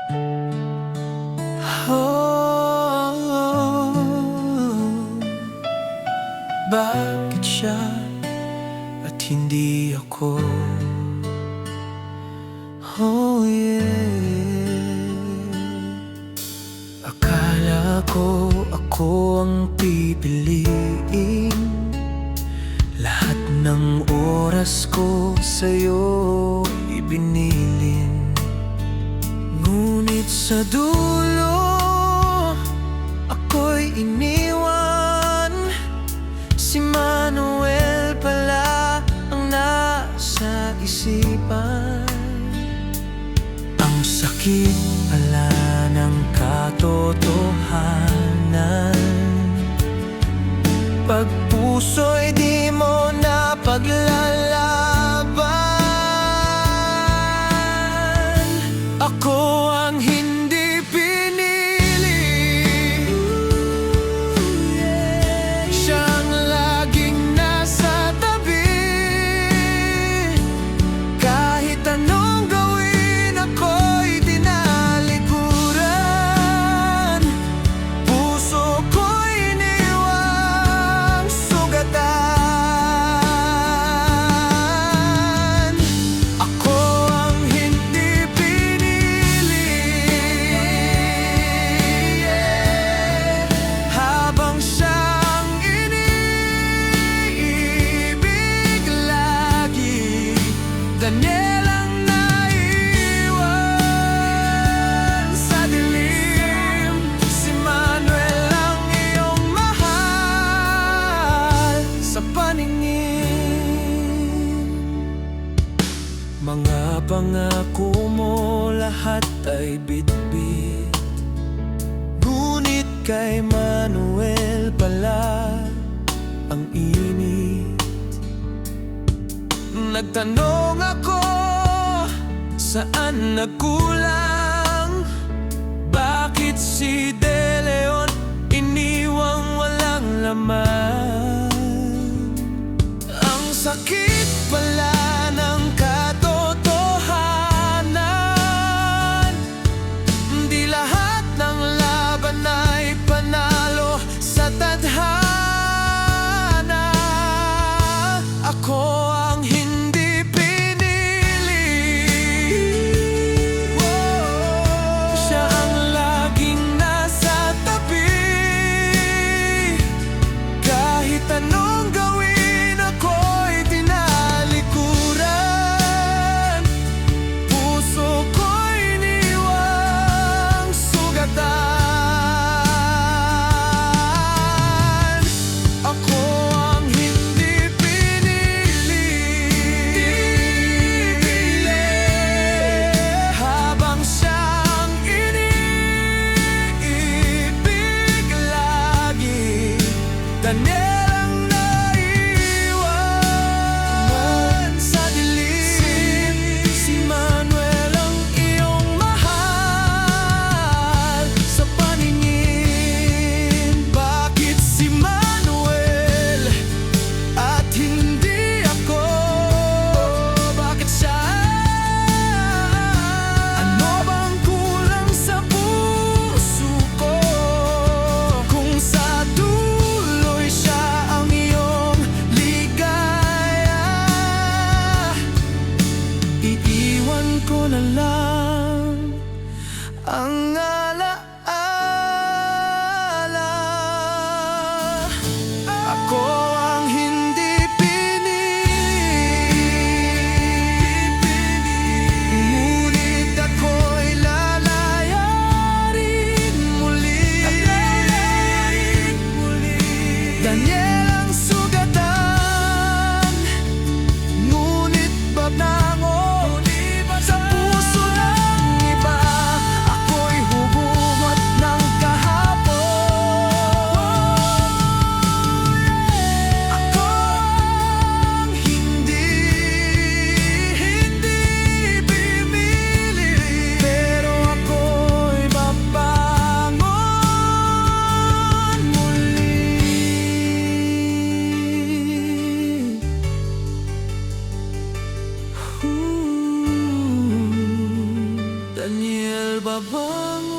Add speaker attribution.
Speaker 1: Oh, bakit siya at hindi ako? Oh yeah. Akala ko ako ang pipiliin, lahat ng oras ko sa'yo ibinilin. Ngunit sa dulo ako'y iniwan, si Manuel pala ang nasa isipan. Ang sakit pala ng katotohanan, pag puso'y di mo na paglalaban. Ako ang hindi pinili, siyang laging nasa tabi. Kahit anong gawin ako'y tinalikuran, puso ko'y iniwang sugatan. Ako ang hindi pinili, habang siyang iniibig lagi. Daniel ang naiwan sa dilim, si Manuel ang iyong mahal sa paningin. Mga pangako mo lahat ay bitbit, ngunit kay Manuel pala ang init. Nagtanong ako, saan nagkulang? Bakit si De Leon iniwang walang laman? Ang sakit pala ng katotohanan, di lahat ng laban ay panalo sa tadhana. Ako ang hindi pinili, siya ang laging nasa tabi. Kahit anong gawin ako'y tinalikuran, puso ko'y iniwang sugatan. Ako ang hindi pinili, habang siyang iniibig lagi. Daniel ang naiwan sa dilim, si Manuel ang iyong mahal sa paningin. Bakit si Manuel at hindi ako? Bakit siya? Ano bang kulang sa puso ko? Kung sa dulo'y siya ang iyong ligaya, iiwan ko na lang ang alaala. Ako ang hindi pinili, ngunit ako'y lalayarin muli. Daniel ang sugatan, ngunit banango sa puso ng iba. Ako'y nababangon